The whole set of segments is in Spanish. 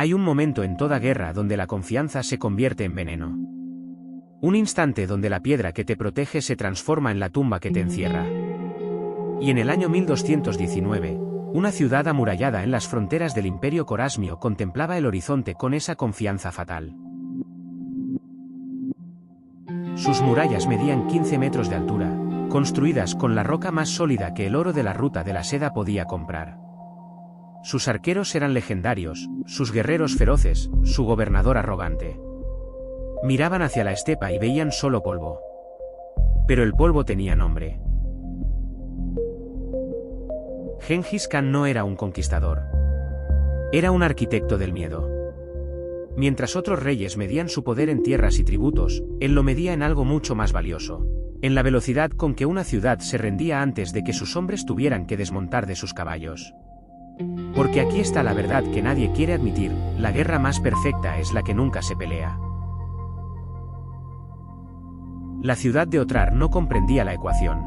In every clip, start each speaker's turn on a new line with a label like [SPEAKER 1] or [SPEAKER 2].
[SPEAKER 1] Hay un momento en toda guerra donde la confianza se convierte en veneno. Un instante donde la piedra que te protege se transforma en la tumba que te encierra. Y en el año 1219, una ciudad amurallada en las fronteras del Imperio Corasmio contemplaba el horizonte con esa confianza fatal. Sus murallas medían 15 metros de altura, construidas con la roca más sólida que el oro de la ruta de la seda podía comprar. Sus arqueros eran legendarios, sus guerreros feroces, su gobernador arrogante. Miraban hacia la estepa y veían solo polvo. Pero el polvo tenía nombre. Gengis Khan no era un conquistador. Era un arquitecto del miedo. Mientras otros reyes medían su poder en tierras y tributos, él lo medía en algo mucho más valioso, en la velocidad con que una ciudad se rendía antes de que sus hombres tuvieran que desmontar de sus caballos. Porque aquí está la verdad que nadie quiere admitir: la guerra más perfecta es la que nunca se pelea. La ciudad de Otrar no comprendía la ecuación.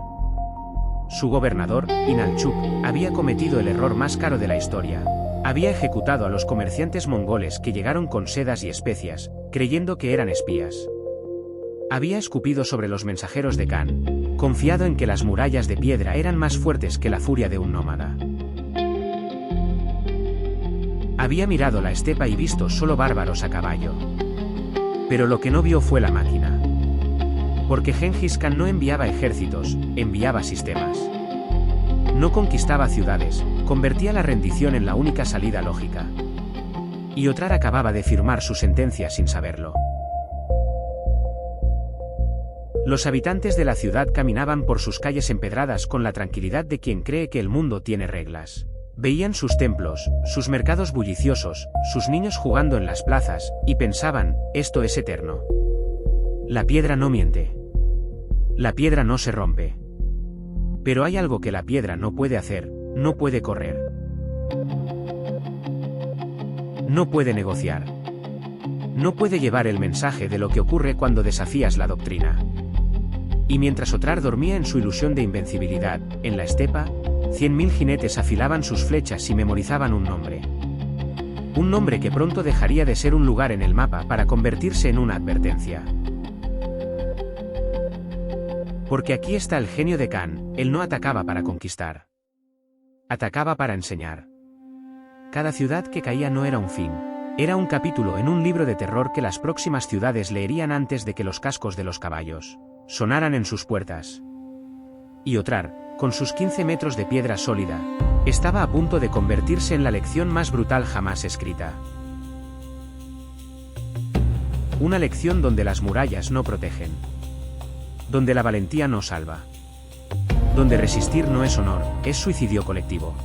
[SPEAKER 1] Su gobernador, Inalchuk, había cometido el error más caro de la historia. Había ejecutado a los comerciantes mongoles que llegaron con sedas y especias, creyendo que eran espías. Había escupido sobre los mensajeros de Khan, confiado en que las murallas de piedra eran más fuertes que la furia de un nómada. Había mirado la estepa y visto solo bárbaros a caballo. Pero lo que no vio fue la máquina. Porque Gengis Khan no enviaba ejércitos, enviaba sistemas. No conquistaba ciudades, convertía la rendición en la única salida lógica. Y Otrar acababa de firmar su sentencia sin saberlo. Los habitantes de la ciudad caminaban por sus calles empedradas con la tranquilidad de quien cree que el mundo tiene reglas. Veían sus templos, sus mercados bulliciosos, sus niños jugando en las plazas, y pensaban: esto es eterno. La piedra no miente. La piedra no se rompe. Pero hay algo que la piedra no puede hacer: no puede correr. No puede negociar. No puede llevar el mensaje de lo que ocurre cuando desafías la doctrina. Y mientras Otrar dormía en su ilusión de invencibilidad, en la estepa, 100.000 jinetes afilaban sus flechas y memorizaban un nombre. Un nombre que pronto dejaría de ser un lugar en el mapa para convertirse en una advertencia. Porque aquí está el genio de Khan: él no atacaba para conquistar. Atacaba para enseñar. Cada ciudad que caía no era un fin. Era un capítulo en un libro de terror que las próximas ciudades leerían antes de que los cascos de los caballos sonaran en sus puertas. Y Otrar, con sus 15 metros de piedra sólida, estaba a punto de convertirse en la lección más brutal jamás escrita. Una lección donde las murallas no protegen. Donde la valentía no salva. Donde resistir no es honor, es suicidio colectivo.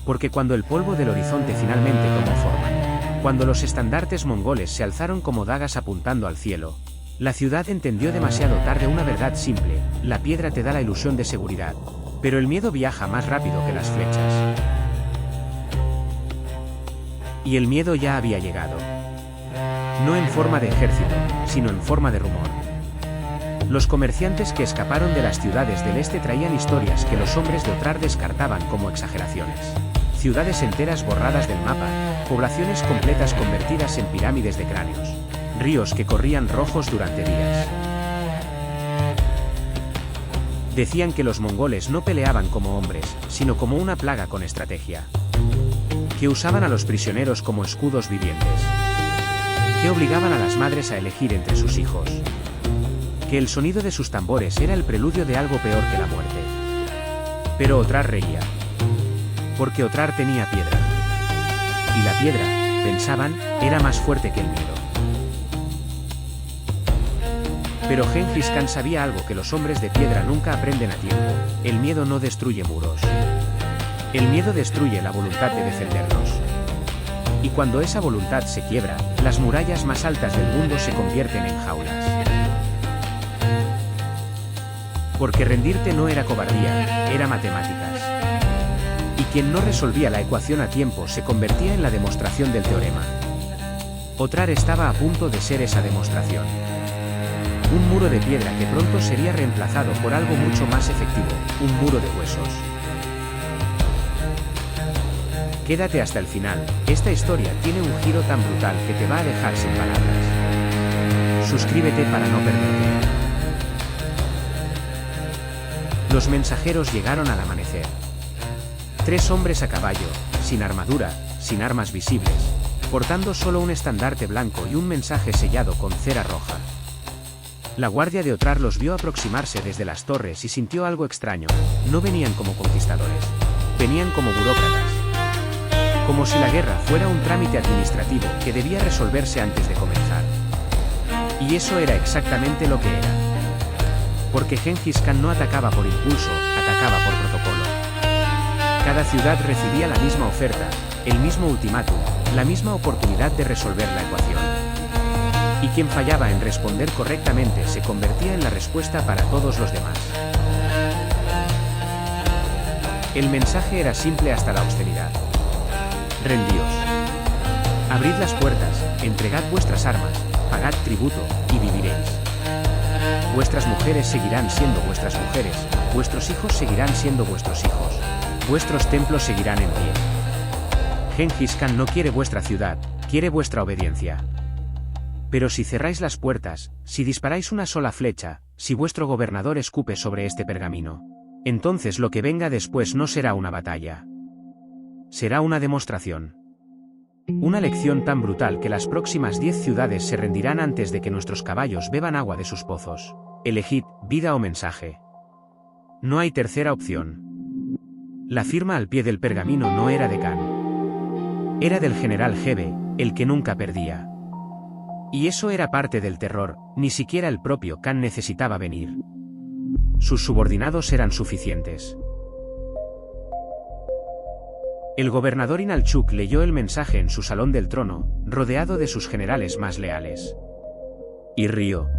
[SPEAKER 1] Porque cuando el polvo del horizonte finalmente tomó forma, cuando los estandartes mongoles se alzaron como dagas apuntando al cielo, la ciudad entendió demasiado tarde una verdad simple: la piedra te da la ilusión de seguridad, pero el miedo viaja más rápido que las flechas. Y el miedo ya había llegado. No en forma de ejército, sino en forma de rumor. Los comerciantes que escaparon de las ciudades del este traían historias que los hombres de Otrar descartaban como exageraciones. Ciudades enteras borradas del mapa, poblaciones completas convertidas en pirámides de cráneos, ríos que corrían rojos durante días. Decían que los mongoles no peleaban como hombres, sino como una plaga con estrategia. Que usaban a los prisioneros como escudos vivientes. Que obligaban a las madres a elegir entre sus hijos. Que el sonido de sus tambores era el preludio de algo peor que la muerte. Pero Otrar reía. Porque Otrar tenía piedra. Y la piedra, pensaban, era más fuerte que el miedo. Pero Gengis Khan sabía algo que los hombres de piedra nunca aprenden a tiempo: el miedo no destruye muros. El miedo destruye la voluntad de defendernos. Y cuando esa voluntad se quiebra, las murallas más altas del mundo se convierten en jaulas. Porque rendirte no era cobardía, era matemáticas. Y quien no resolvía la ecuación a tiempo se convertía en la demostración del teorema. Otrar estaba a punto de ser esa demostración. Un muro de piedra que pronto sería reemplazado por algo mucho más efectivo: un muro de huesos. Quédate hasta el final, esta historia tiene un giro tan brutal que te va a dejar sin palabras. Suscríbete para no perderte. Los mensajeros llegaron al amanecer. 3 hombres a caballo, sin armadura, sin armas visibles, portando solo un estandarte blanco y un mensaje sellado con cera roja. La guardia de Otrar los vio aproximarse desde las torres y sintió algo extraño. No venían como conquistadores, venían como burócratas. Como si la guerra fuera un trámite administrativo que debía resolverse antes de comenzar. Y eso era exactamente lo que era. Porque Gengis Khan no atacaba por impulso, atacaba por protocolo. Cada ciudad recibía la misma oferta, el mismo ultimátum, la misma oportunidad de resolver la ecuación. Y quien fallaba en responder correctamente se convertía en la respuesta para todos los demás. El mensaje era simple hasta la austeridad. Rendíos. Abrid las puertas, entregad vuestras armas, pagad tributo, y viviréis. Vuestras mujeres seguirán siendo vuestras mujeres, vuestros hijos seguirán siendo vuestros hijos, vuestros templos seguirán en pie. Gengis Khan no quiere vuestra ciudad, quiere vuestra obediencia. Pero si cerráis las puertas, si disparáis una sola flecha, si vuestro gobernador escupe sobre este pergamino, entonces lo que venga después no será una batalla. Será una demostración. Una lección tan brutal que las próximas 10 ciudades se rendirán antes de que nuestros caballos beban agua de sus pozos. Elegid, vida o mensaje. No hay tercera opción. La firma al pie del pergamino no era de Khan. Era del general Hebe, el que nunca perdía. Y eso era parte del terror, ni siquiera el propio Khan necesitaba venir. Sus subordinados eran suficientes. El gobernador Inalchuk leyó el mensaje en su salón del trono, rodeado de sus generales más leales. Y rió.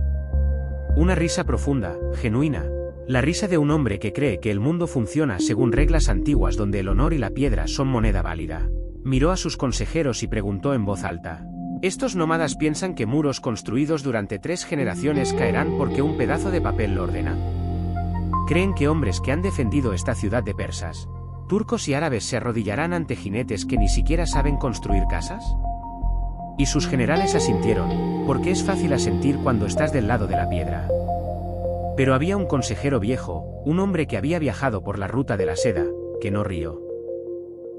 [SPEAKER 1] Una risa profunda, genuina, la risa de un hombre que cree que el mundo funciona según reglas antiguas donde el honor y la piedra son moneda válida. Miró a sus consejeros y preguntó en voz alta. Estos nómadas piensan que muros construidos durante 3 generaciones caerán porque un pedazo de papel lo ordena. ¿Creen que hombres que han defendido esta ciudad de persas, turcos y árabes se arrodillarán ante jinetes que ni siquiera saben construir casas? Y sus generales asintieron, porque es fácil asentir cuando estás del lado de la piedra. Pero había un consejero viejo, un hombre que había viajado por la ruta de la seda, que no rió.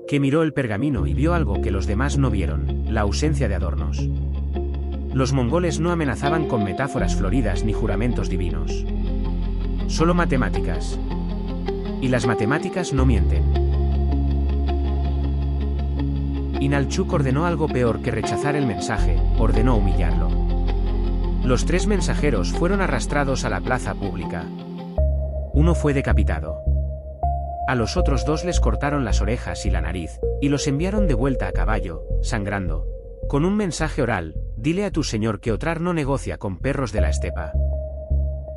[SPEAKER 1] Que miró el pergamino y vio algo que los demás no vieron, la ausencia de adornos. Los mongoles no amenazaban con metáforas floridas ni juramentos divinos. Solo matemáticas. Y las matemáticas no mienten. Inalchuk ordenó algo peor que rechazar el mensaje, ordenó humillarlo. Los 3 mensajeros fueron arrastrados a la plaza pública. Uno fue decapitado. A los otros 2 les cortaron las orejas y la nariz, y los enviaron de vuelta a caballo, sangrando. Con un mensaje oral, dile a tu señor que Otrar no negocia con perros de la estepa.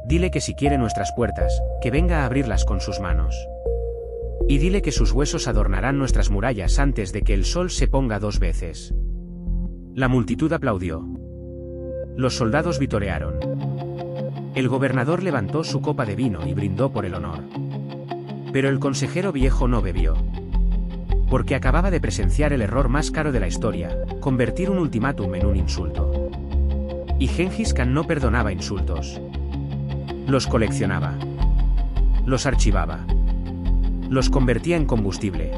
[SPEAKER 1] Dile que si quiere nuestras puertas, que venga a abrirlas con sus manos. Y dile que sus huesos adornarán nuestras murallas antes de que el sol se ponga 2 veces. La multitud aplaudió. Los soldados vitorearon. El gobernador levantó su copa de vino y brindó por el honor. Pero el consejero viejo no bebió. Porque acababa de presenciar el error más caro de la historia, convertir un ultimátum en un insulto. Y Gengis Khan no perdonaba insultos. Los coleccionaba. Los archivaba. Los convertía en combustible.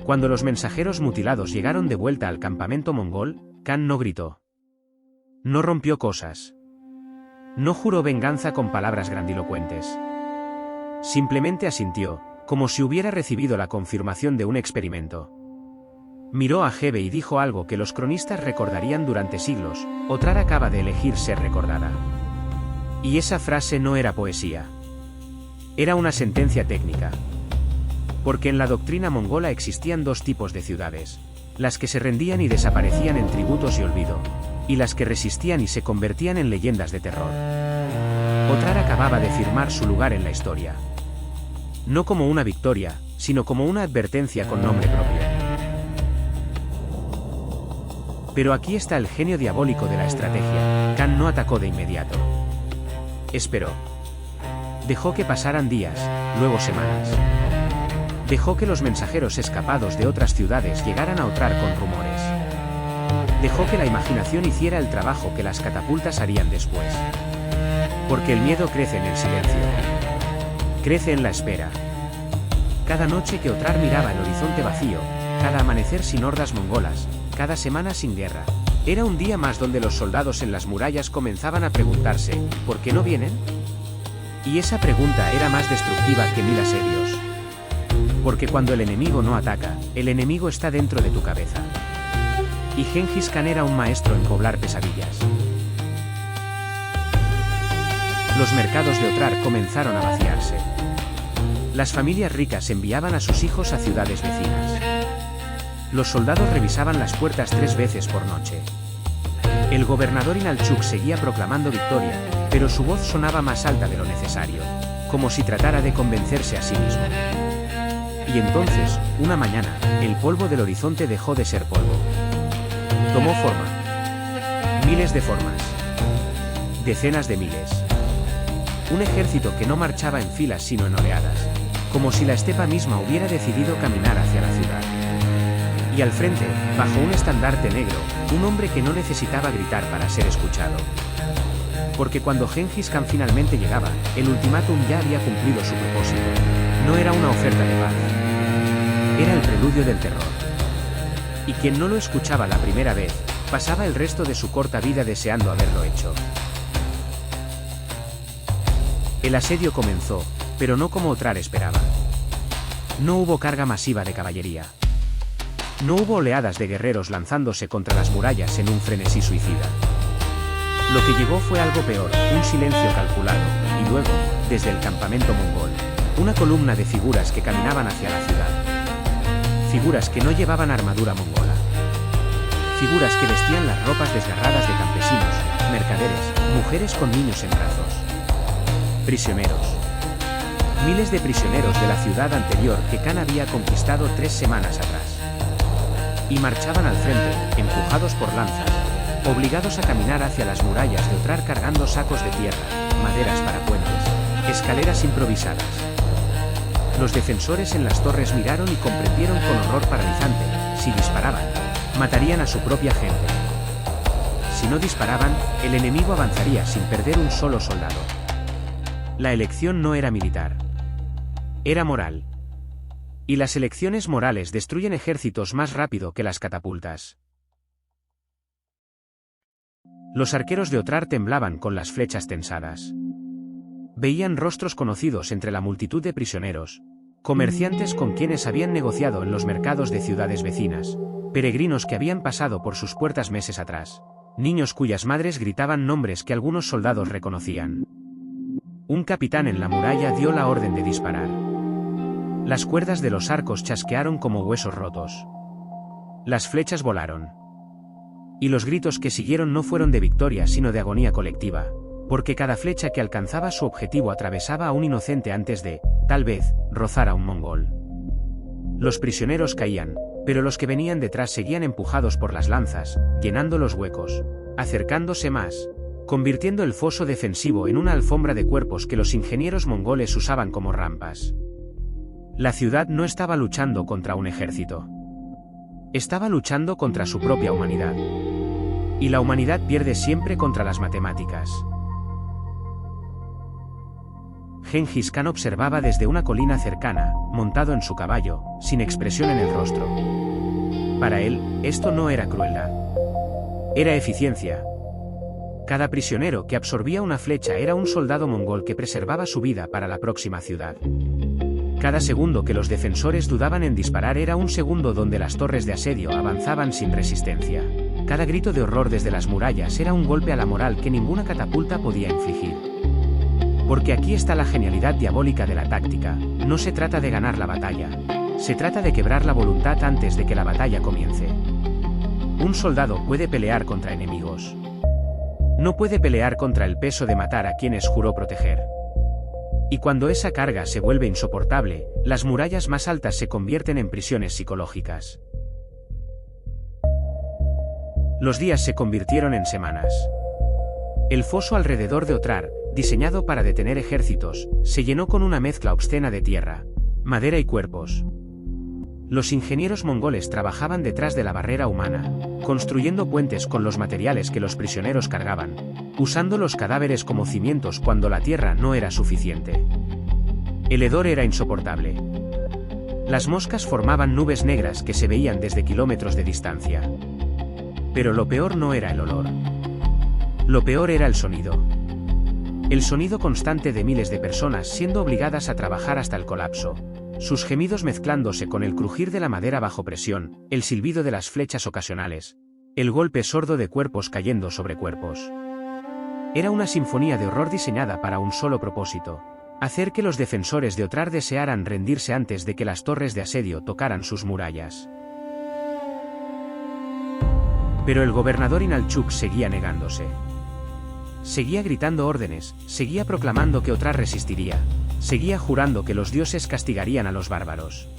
[SPEAKER 1] Cuando los mensajeros mutilados llegaron de vuelta al campamento mongol, Khan no gritó. No rompió cosas. No juró venganza con palabras grandilocuentes. Simplemente asintió, como si hubiera recibido la confirmación de un experimento. Miró a Hebe y dijo algo que los cronistas recordarían durante siglos: Otrar acaba de elegir ser recordada. Y esa frase no era poesía. Era una sentencia técnica. Porque en la doctrina mongola existían 2 tipos de ciudades: las que se rendían y desaparecían en tributos y olvido, y las que resistían y se convertían en leyendas de terror. Otrar acababa de firmar su lugar en la historia. No como una victoria, sino como una advertencia con nombre propio. Pero aquí está el genio diabólico de la estrategia. Khan no atacó de inmediato. Esperó. Dejó que pasaran días, luego semanas. Dejó que los mensajeros escapados de otras ciudades llegaran a Otrar con rumores. Dejó que la imaginación hiciera el trabajo que las catapultas harían después. Porque el miedo crece en el silencio. Crece en la espera. Cada noche que Otrar miraba el horizonte vacío, cada amanecer sin hordas mongolas, cada semana sin guerra, era un día más donde los soldados en las murallas comenzaban a preguntarse, ¿por qué no vienen? Y esa pregunta era más destructiva que 1000 asedios. Porque cuando el enemigo no ataca, el enemigo está dentro de tu cabeza. Y Gengis Khan era un maestro en poblar pesadillas. Los mercados de Otrar comenzaron a vaciarse. Las familias ricas enviaban a sus hijos a ciudades vecinas. Los soldados revisaban las puertas 3 veces por noche. El gobernador Inalchuk seguía proclamando victoria, pero su voz sonaba más alta de lo necesario, como si tratara de convencerse a sí mismo. Y entonces, una mañana, el polvo del horizonte dejó de ser polvo. Tomó forma. Miles de formas. Decenas de miles. Un ejército que no marchaba en filas sino en oleadas, como si la estepa misma hubiera decidido caminar hacia la ciudad. Y al frente, bajo un estandarte negro, un hombre que no necesitaba gritar para ser escuchado. Porque cuando Gengis Khan finalmente llegaba, el ultimátum ya había cumplido su propósito. No era una oferta de paz. Era el preludio del terror. Y quien no lo escuchaba la primera vez, pasaba el resto de su corta vida deseando haberlo hecho. El asedio comenzó, pero no como Otrar esperaba. No hubo carga masiva de caballería. No hubo oleadas de guerreros lanzándose contra las murallas en un frenesí suicida. Lo que llegó fue algo peor, un silencio calculado, y luego, desde el campamento mongol, una columna de figuras que caminaban hacia la ciudad. Figuras que no llevaban armadura mongola. Figuras que vestían las ropas desgarradas de campesinos, mercaderes, mujeres con niños en brazos. Prisioneros. Miles de prisioneros de la ciudad anterior que Khan había conquistado 3 semanas atrás. Y marchaban al frente, empujados por lanzas, obligados a caminar hacia las murallas de Otrar cargando sacos de tierra, maderas para puentes, escaleras improvisadas. Los defensores en las torres miraron y comprendieron con horror paralizante, si disparaban, matarían a su propia gente. Si no disparaban, el enemigo avanzaría sin perder un solo soldado. La elección no era militar. Era moral. Y las elecciones morales destruyen ejércitos más rápido que las catapultas. Los arqueros de Otrar temblaban con las flechas tensadas. Veían rostros conocidos entre la multitud de prisioneros, comerciantes con quienes habían negociado en los mercados de ciudades vecinas, peregrinos que habían pasado por sus puertas meses atrás, niños cuyas madres gritaban nombres que algunos soldados reconocían. Un capitán en la muralla dio la orden de disparar. Las cuerdas de los arcos chasquearon como huesos rotos. Las flechas volaron. Y los gritos que siguieron no fueron de victoria sino de agonía colectiva, porque cada flecha que alcanzaba su objetivo atravesaba a un inocente antes de, tal vez, rozar a un mongol. Los prisioneros caían, pero los que venían detrás seguían empujados por las lanzas, llenando los huecos, acercándose más, convirtiendo el foso defensivo en una alfombra de cuerpos que los ingenieros mongoles usaban como rampas. La ciudad no estaba luchando contra un ejército. Estaba luchando contra su propia humanidad. Y la humanidad pierde siempre contra las matemáticas. Gengis Khan observaba desde una colina cercana, montado en su caballo, sin expresión en el rostro. Para él, esto no era crueldad. Era eficiencia. Cada prisionero que absorbía una flecha era un soldado mongol que preservaba su vida para la próxima ciudad. Cada segundo que los defensores dudaban en disparar era un segundo donde las torres de asedio avanzaban sin resistencia. Cada grito de horror desde las murallas era un golpe a la moral que ninguna catapulta podía infligir. Porque aquí está la genialidad diabólica de la táctica, no se trata de ganar la batalla. Se trata de quebrar la voluntad antes de que la batalla comience. Un soldado puede pelear contra enemigos. No puede pelear contra el peso de matar a quienes juró proteger. Y cuando esa carga se vuelve insoportable, las murallas más altas se convierten en prisiones psicológicas. Los días se convirtieron en semanas. El foso alrededor de Otrar, diseñado para detener ejércitos, se llenó con una mezcla obscena de tierra, madera y cuerpos. Los ingenieros mongoles trabajaban detrás de la barrera humana, construyendo puentes con los materiales que los prisioneros cargaban, usando los cadáveres como cimientos cuando la tierra no era suficiente. El hedor era insoportable. Las moscas formaban nubes negras que se veían desde kilómetros de distancia. Pero lo peor no era el olor. Lo peor era el sonido. El sonido constante de miles de personas siendo obligadas a trabajar hasta el colapso. Sus gemidos mezclándose con el crujir de la madera bajo presión, el silbido de las flechas ocasionales, el golpe sordo de cuerpos cayendo sobre cuerpos. Era una sinfonía de horror diseñada para un solo propósito: hacer que los defensores de Otrar desearan rendirse antes de que las torres de asedio tocaran sus murallas. Pero el gobernador Inalchuk seguía negándose. Seguía gritando órdenes, seguía proclamando que Otrar resistiría, seguía jurando que los dioses castigarían a los bárbaros.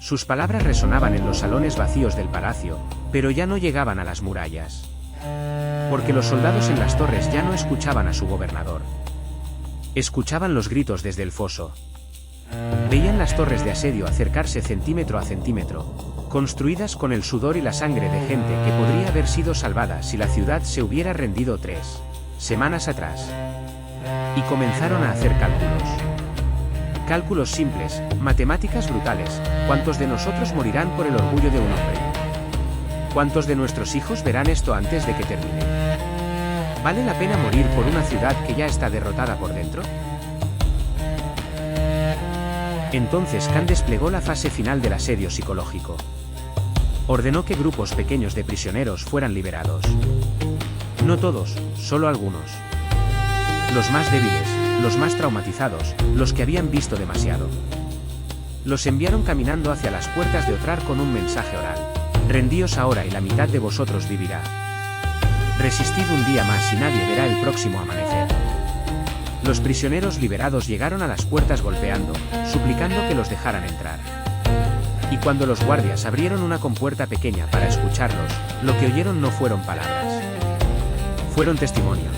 [SPEAKER 1] Sus palabras resonaban en los salones vacíos del palacio, pero ya no llegaban a las murallas. Porque los soldados en las torres ya no escuchaban a su gobernador. Escuchaban los gritos desde el foso. Veían las torres de asedio acercarse centímetro a centímetro, construidas con el sudor y la sangre de gente que podría haber sido salvada si la ciudad se hubiera rendido 3 semanas atrás. Y comenzaron a hacer cálculos. Cálculos simples, matemáticas brutales. ¿Cuántos de nosotros morirán por el orgullo de un hombre? ¿Cuántos de nuestros hijos verán esto antes de que termine? ¿Vale la pena morir por una ciudad que ya está derrotada por dentro? Entonces Khan desplegó la fase final del asedio psicológico. Ordenó que grupos pequeños de prisioneros fueran liberados. No todos, solo algunos. Los más débiles, los más traumatizados, los que habían visto demasiado. Los enviaron caminando hacia las puertas de Otrar con un mensaje oral: rendíos ahora y la mitad de vosotros vivirá. Resistid un día más y nadie verá el próximo amanecer. Los prisioneros liberados llegaron a las puertas golpeando, suplicando que los dejaran entrar. Y cuando los guardias abrieron una compuerta pequeña para escucharlos, lo que oyeron no fueron palabras. Fueron testimonios.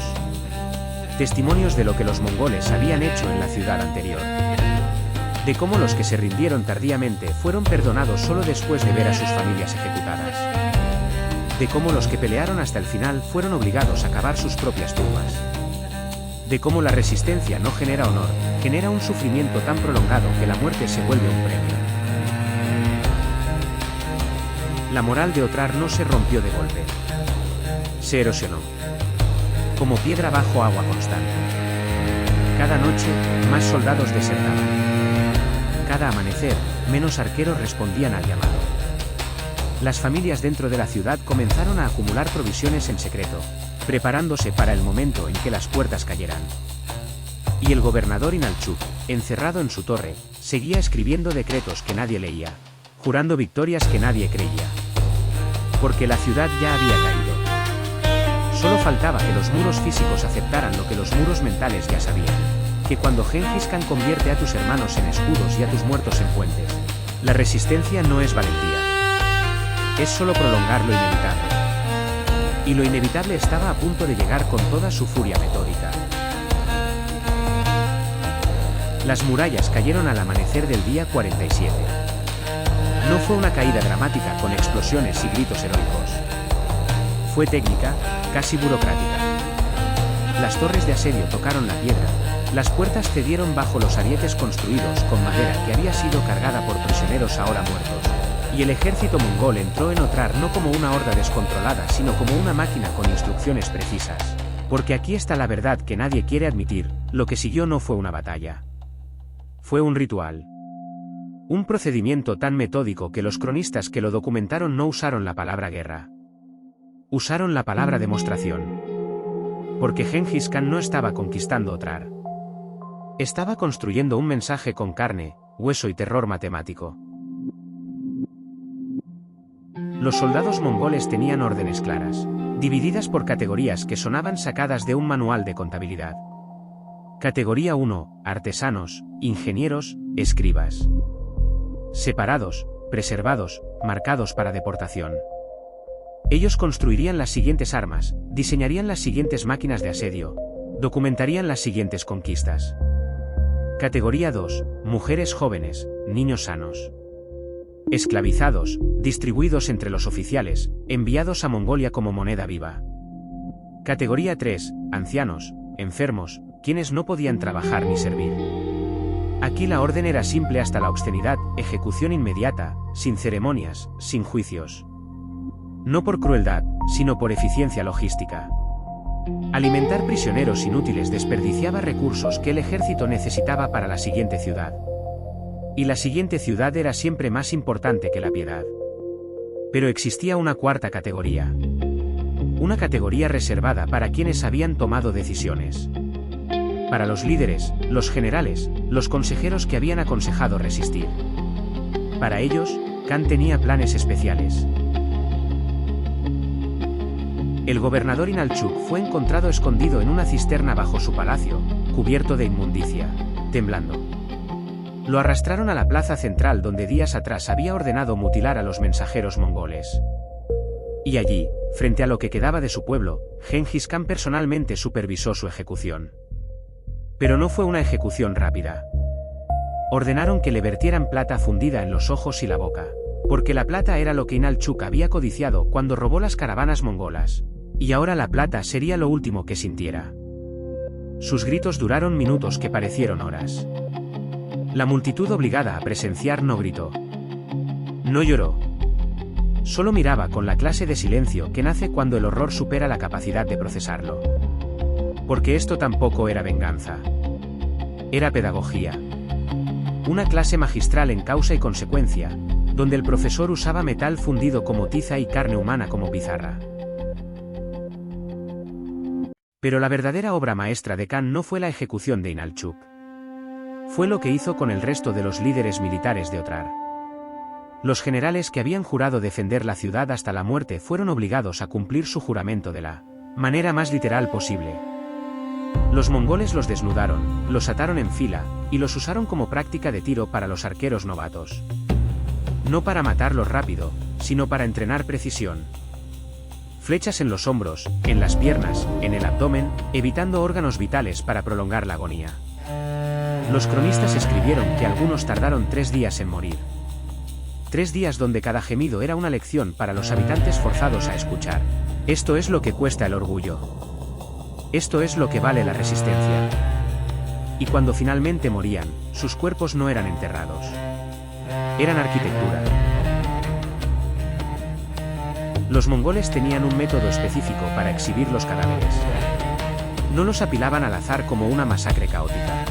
[SPEAKER 1] Testimonios de lo que los mongoles habían hecho en la ciudad anterior. De cómo los que se rindieron tardíamente fueron perdonados solo después de ver a sus familias ejecutadas. De cómo los que pelearon hasta el final fueron obligados a cavar sus propias tumbas. De cómo la resistencia no genera honor, genera un sufrimiento tan prolongado que la muerte se vuelve un premio. La moral de Otrar no se rompió de golpe. Se erosionó. Como piedra bajo agua constante. Cada noche, más soldados desertaban. Cada amanecer, menos arqueros respondían al llamado. Las familias dentro de la ciudad comenzaron a acumular provisiones en secreto, preparándose para el momento en que las puertas cayeran. Y el gobernador Inalchuk, encerrado en su torre, seguía escribiendo decretos que nadie leía, jurando victorias que nadie creía. Porque la ciudad ya había caído. Solo faltaba que los muros físicos aceptaran lo que los muros mentales ya sabían: que cuando Gengis Khan convierte a tus hermanos en escudos y a tus muertos en puentes, la resistencia no es valentía. Es solo prolongar lo inevitable. Y lo inevitable estaba a punto de llegar con toda su furia metódica. Las murallas cayeron al amanecer del día 47. No fue una caída dramática con explosiones y gritos heroicos. Fue técnica, casi burocrática. Las torres de asedio tocaron la piedra, las puertas cedieron bajo los arietes construidos con madera que había sido cargada por prisioneros ahora muertos, y el ejército mongol entró en Otrar no como una horda descontrolada sino como una máquina con instrucciones precisas. Porque aquí está la verdad que nadie quiere admitir: lo que siguió no fue una batalla. Fue un ritual. Un procedimiento tan metódico que los cronistas que lo documentaron no usaron la palabra guerra. Usaron la palabra demostración. Porque Gengis Khan no estaba conquistando Otrar. Estaba construyendo un mensaje con carne, hueso y terror matemático. Los soldados mongoles tenían órdenes claras, divididas por categorías que sonaban sacadas de un manual de contabilidad. Categoría 1, artesanos, ingenieros, escribas. Separados, preservados, marcados para deportación. Ellos construirían las siguientes armas, diseñarían las siguientes máquinas de asedio, documentarían las siguientes conquistas. Categoría 2, mujeres jóvenes, niños sanos. esclavizados, distribuidos entre los oficiales, enviados a Mongolia como moneda viva. Categoría 3, ancianos, enfermos, quienes no podían trabajar ni servir. Aquí la orden era simple hasta la obscenidad, ejecución inmediata, sin ceremonias, sin juicios. No por crueldad, sino por eficiencia logística. Alimentar prisioneros inútiles desperdiciaba recursos que el ejército necesitaba para la siguiente ciudad. Y la siguiente ciudad era siempre más importante que la piedad. Pero existía una cuarta categoría. Una categoría reservada para quienes habían tomado decisiones. Para los líderes, los generales, los consejeros que habían aconsejado resistir. Para ellos, Khan tenía planes especiales. El gobernador Inalchuk fue encontrado escondido en una cisterna bajo su palacio, cubierto de inmundicia, temblando. Lo arrastraron a la plaza central donde días atrás había ordenado mutilar a los mensajeros mongoles. Y allí, frente a lo que quedaba de su pueblo, Gengis Khan personalmente supervisó su ejecución. Pero no fue una ejecución rápida. Ordenaron que le vertieran plata fundida en los ojos y la boca, porque la plata era lo que Inalchuk había codiciado cuando robó las caravanas mongolas, y ahora la plata sería lo último que sintiera. Sus gritos duraron minutos que parecieron horas. La multitud obligada a presenciar no gritó. No lloró. Solo miraba con la clase de silencio que nace cuando el horror supera la capacidad de procesarlo. Porque esto tampoco era venganza. Era pedagogía. Una clase magistral en causa y consecuencia, donde el profesor usaba metal fundido como tiza y carne humana como pizarra. Pero la verdadera obra maestra de Khan no fue la ejecución de Inalchuk. Fue lo que hizo con el resto de los líderes militares de Otrar. Los generales que habían jurado defender la ciudad hasta la muerte fueron obligados a cumplir su juramento de la manera más literal posible. Los mongoles los desnudaron, los ataron en fila, y los usaron como práctica de tiro para los arqueros novatos. No para matarlos rápido, sino para entrenar precisión. Flechas en los hombros, en las piernas, en el abdomen, evitando órganos vitales para prolongar la agonía. Los cronistas escribieron que algunos tardaron 3 días en morir. 3 días donde cada gemido era una lección para los habitantes forzados a escuchar. Esto es lo que cuesta el orgullo. Esto es lo que vale la resistencia. Y cuando finalmente morían, sus cuerpos no eran enterrados. Eran arquitectura. Los mongoles tenían un método específico para exhibir los cadáveres. No los apilaban al azar como una masacre caótica.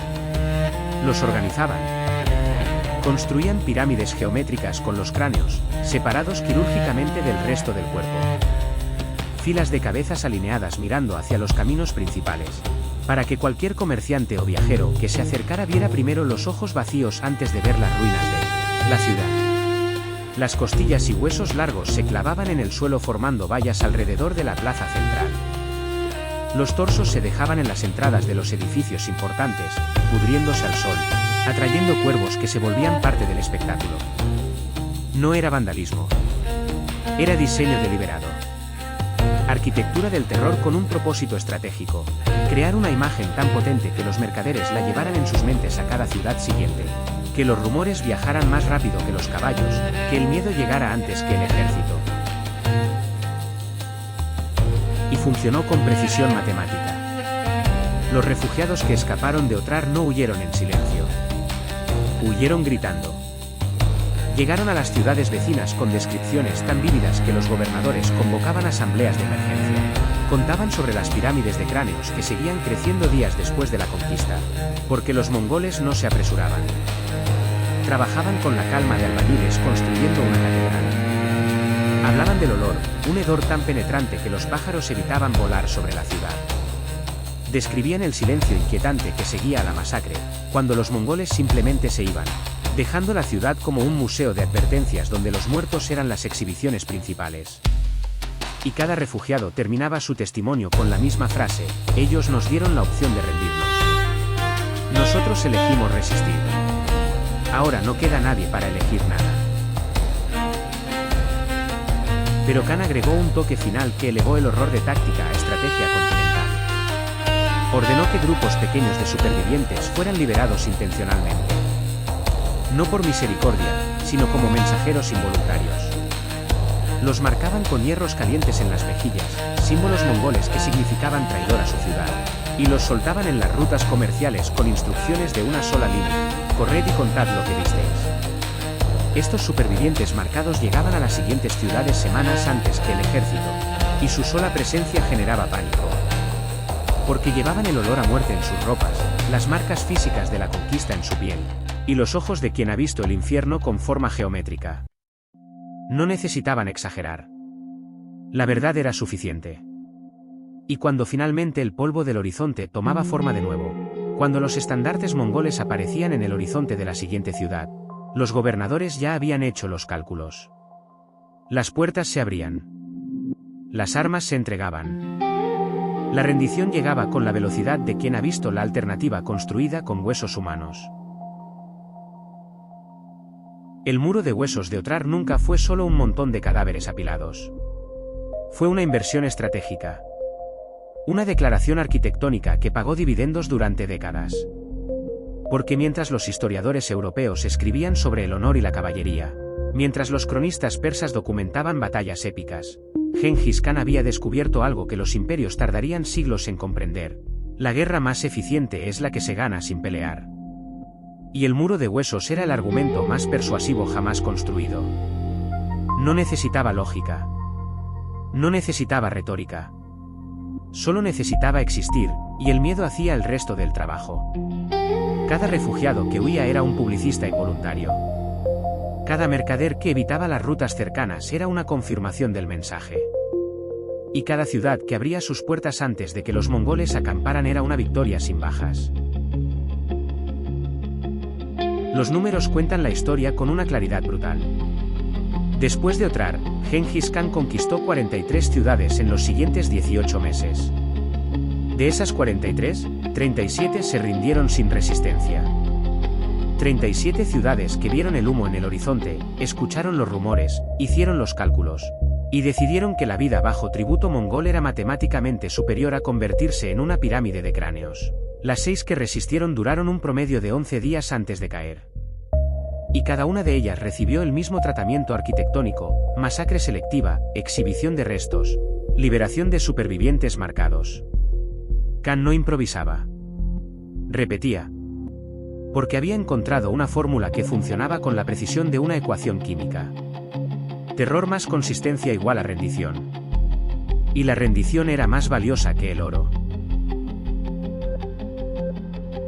[SPEAKER 1] Los organizaban. Construían pirámides geométricas con los cráneos, separados quirúrgicamente del resto del cuerpo. Filas de cabezas alineadas mirando hacia los caminos principales, para que cualquier comerciante o viajero que se acercara viera primero los ojos vacíos antes de ver las ruinas de la ciudad. Las costillas y huesos largos se clavaban en el suelo formando vallas alrededor de la plaza central. Los torsos se dejaban en las entradas de los edificios importantes, pudriéndose al sol, atrayendo cuervos que se volvían parte del espectáculo. No era vandalismo. Era diseño deliberado. Arquitectura del terror con un propósito estratégico: crear una imagen tan potente que los mercaderes la llevaran en sus mentes a cada ciudad siguiente, que los rumores viajaran más rápido que los caballos, que el miedo llegara antes que el ejército. Y funcionó con precisión matemática. Los refugiados que escaparon de Otrar no huyeron en silencio. Huyeron gritando. Llegaron a las ciudades vecinas con descripciones tan vívidas que los gobernadores convocaban asambleas de emergencia. Contaban sobre las pirámides de cráneos que seguían creciendo días después de la conquista, porque los mongoles no se apresuraban. Trabajaban con la calma de albañiles construyendo una catedral. Hablaban del olor, un hedor tan penetrante que los pájaros evitaban volar sobre la ciudad. Describían el silencio inquietante que seguía a la masacre, cuando los mongoles simplemente se iban, dejando la ciudad como un museo de advertencias donde los muertos eran las exhibiciones principales. Y cada refugiado terminaba su testimonio con la misma frase: ellos nos dieron la opción de rendirnos. Nosotros elegimos resistir. Ahora no queda nadie para elegir nada. Pero Khan agregó un toque final que elevó el horror de táctica a estrategia continental. Ordenó que grupos pequeños de supervivientes fueran liberados intencionalmente. No por misericordia, sino como mensajeros involuntarios. Los marcaban con hierros calientes en las mejillas, símbolos mongoles que significaban traidor a su ciudad, y los soltaban en las rutas comerciales con instrucciones de una sola línea: corred y contad lo que visteis. Estos supervivientes marcados llegaban a las siguientes ciudades semanas antes que el ejército, y su sola presencia generaba pánico. Porque llevaban el olor a muerte en sus ropas, las marcas físicas de la conquista en su piel, y los ojos de quien ha visto el infierno con forma geométrica. No necesitaban exagerar. La verdad era suficiente. Y cuando finalmente el polvo del horizonte tomaba forma de nuevo, cuando los estandartes mongoles aparecían en el horizonte de la siguiente ciudad, los gobernadores ya habían hecho los cálculos. Las puertas se abrían. Las armas se entregaban. La rendición llegaba con la velocidad de quien ha visto la alternativa construida con huesos humanos. El muro de huesos de Otrar nunca fue solo un montón de cadáveres apilados. Fue una inversión estratégica. Una declaración arquitectónica que pagó dividendos durante décadas. Porque mientras los historiadores europeos escribían sobre el honor y la caballería, mientras los cronistas persas documentaban batallas épicas, Gengis Khan había descubierto algo que los imperios tardarían siglos en comprender: la guerra más eficiente es la que se gana sin pelear. Y el muro de huesos era el argumento más persuasivo jamás construido. No necesitaba lógica. No necesitaba retórica. Solo necesitaba existir, y el miedo hacía el resto del trabajo. Cada refugiado que huía era un publicista involuntario. Cada mercader que evitaba las rutas cercanas era una confirmación del mensaje. Y cada ciudad que abría sus puertas antes de que los mongoles acamparan era una victoria sin bajas. Los números cuentan la historia con una claridad brutal. Después de Otrar, Gengis Khan conquistó 43 ciudades en los siguientes 18 meses. De esas 43, 37 se rindieron sin resistencia. 37 ciudades que vieron el humo en el horizonte, escucharon los rumores, hicieron los cálculos, y decidieron que la vida bajo tributo mongol era matemáticamente superior a convertirse en una pirámide de cráneos. Las 6 que resistieron duraron un promedio de 11 días antes de caer. Y cada una de ellas recibió el mismo tratamiento arquitectónico: masacre selectiva, exhibición de restos, liberación de supervivientes marcados. Khan no improvisaba. Repetía. Porque había encontrado una fórmula que funcionaba con la precisión de una ecuación química. Terror más consistencia igual a rendición. Y la rendición era más valiosa que el oro.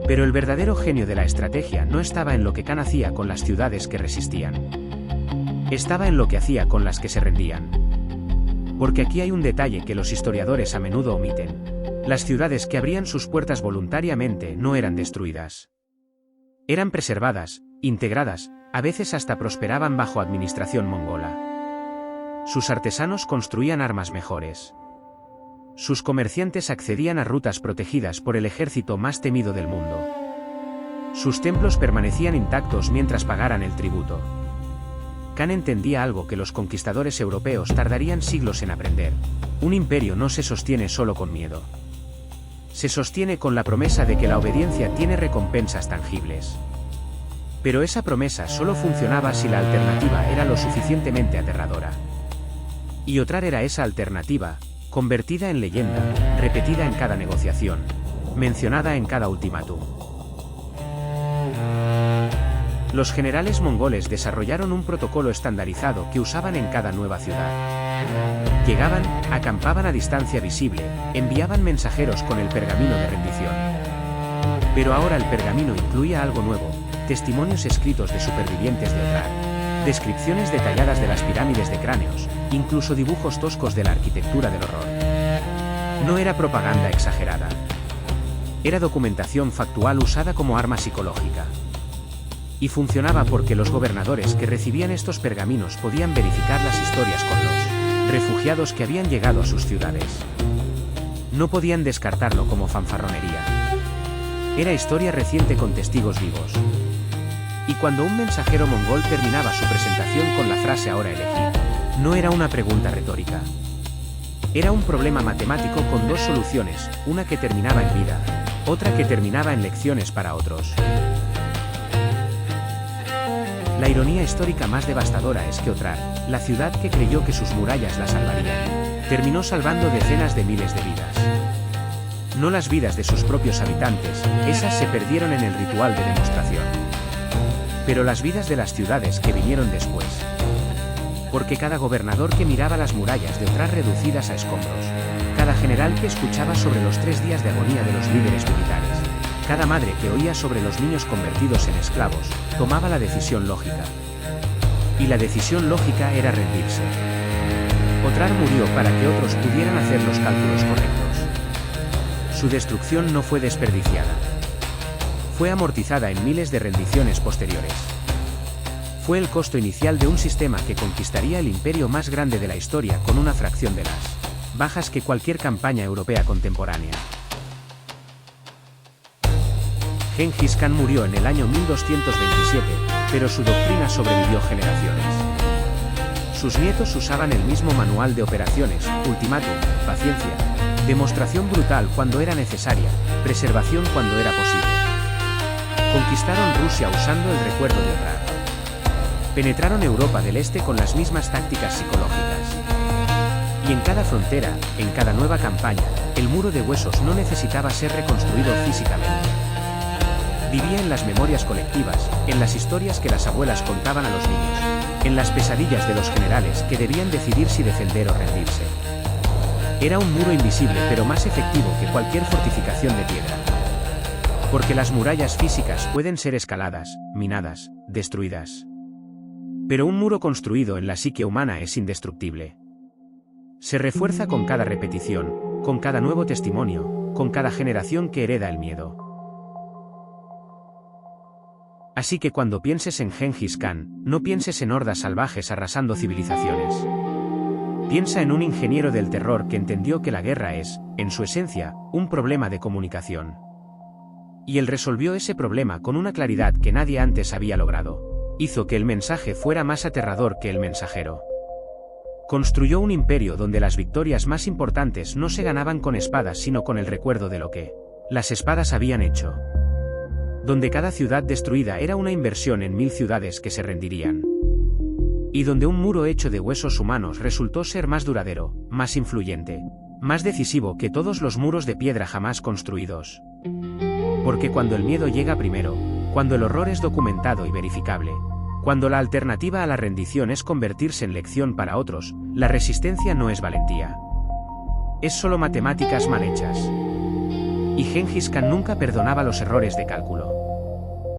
[SPEAKER 1] Pero el verdadero genio de la estrategia no estaba en lo que Khan hacía con las ciudades que resistían. Estaba en lo que hacía con las que se rendían. Porque aquí hay un detalle que los historiadores a menudo omiten: las ciudades que abrían sus puertas voluntariamente no eran destruidas. Eran preservadas, integradas, a veces hasta prosperaban bajo administración mongola. Sus artesanos construían armas mejores. Sus comerciantes accedían a rutas protegidas por el ejército más temido del mundo. Sus templos permanecían intactos mientras pagaran el tributo. Khan entendía algo que los conquistadores europeos tardarían siglos en aprender: un imperio no se sostiene solo con miedo. Se sostiene con la promesa de que la obediencia tiene recompensas tangibles. Pero esa promesa solo funcionaba si la alternativa era lo suficientemente aterradora. Y Otrar era esa alternativa, convertida en leyenda, repetida en cada negociación, mencionada en cada ultimátum. Los generales mongoles desarrollaron un protocolo estandarizado que usaban en cada nueva ciudad. Llegaban, acampaban a distancia visible, enviaban mensajeros con el pergamino de rendición. Pero ahora el pergamino incluía algo nuevo: testimonios escritos de supervivientes de Otrar, descripciones detalladas de las pirámides de cráneos, incluso dibujos toscos de la arquitectura del horror. No era propaganda exagerada. Era documentación factual usada como arma psicológica. Y funcionaba porque los gobernadores que recibían estos pergaminos podían verificar las historias con los refugiados que habían llegado a sus ciudades. No podían descartarlo como fanfarronería. Era historia reciente con testigos vivos. Y cuando un mensajero mongol terminaba su presentación con la frase "ahora elegid", no era una pregunta retórica. Era un problema matemático con dos soluciones, una que terminaba en vida, otra que terminaba en lecciones para otros. La ironía histórica más devastadora es que Otrar, la ciudad que creyó que sus murallas la salvarían, terminó salvando decenas de miles de vidas. No las vidas de sus propios habitantes, esas se perdieron en el ritual de demostración. Pero las vidas de las ciudades que vinieron después. Porque cada gobernador que miraba las murallas de Otrar reducidas a escombros, cada general que escuchaba sobre los 3 días de agonía de los líderes militares, cada madre que oía sobre los niños convertidos en esclavos, tomaba la decisión lógica. Y la decisión lógica era rendirse. Otrar murió para que otros pudieran hacer los cálculos correctos. Su destrucción no fue desperdiciada. Fue amortizada en miles de rendiciones posteriores. Fue el costo inicial de un sistema que conquistaría el imperio más grande de la historia con una fracción de las bajas que cualquier campaña europea contemporánea. Gengis Khan murió en el año 1227, pero su doctrina sobrevivió generaciones. Sus nietos usaban el mismo manual de operaciones: ultimátum, paciencia, demostración brutal cuando era necesaria, preservación cuando era posible. Conquistaron Rusia usando el recuerdo de Otrar. Penetraron Europa del Este con las mismas tácticas psicológicas. Y en cada frontera, en cada nueva campaña, el muro de huesos no necesitaba ser reconstruido físicamente. Vivía en las memorias colectivas, en las historias que las abuelas contaban a los niños, en las pesadillas de los generales que debían decidir si defender o rendirse. Era un muro invisible pero más efectivo que cualquier fortificación de piedra. Porque las murallas físicas pueden ser escaladas, minadas, destruidas. Pero un muro construido en la psique humana es indestructible. Se refuerza con cada repetición, con cada nuevo testimonio, con cada generación que hereda el miedo. Así que cuando pienses en Gengis Khan, no pienses en hordas salvajes arrasando civilizaciones. Piensa en un ingeniero del terror que entendió que la guerra es, en su esencia, un problema de comunicación. Y él resolvió ese problema con una claridad que nadie antes había logrado. Hizo que el mensaje fuera más aterrador que el mensajero. Construyó un imperio donde las victorias más importantes no se ganaban con espadas sino con el recuerdo de lo que las espadas habían hecho. Donde cada ciudad destruida era una inversión en 1000 ciudades que se rendirían. Y donde un muro hecho de huesos humanos resultó ser más duradero, más influyente, más decisivo que todos los muros de piedra jamás construidos. Porque cuando el miedo llega primero, cuando el horror es documentado y verificable, cuando la alternativa a la rendición es convertirse en lección para otros, la resistencia no es valentía. Es solo matemáticas mal hechas. Y Gengis Khan nunca perdonaba los errores de cálculo.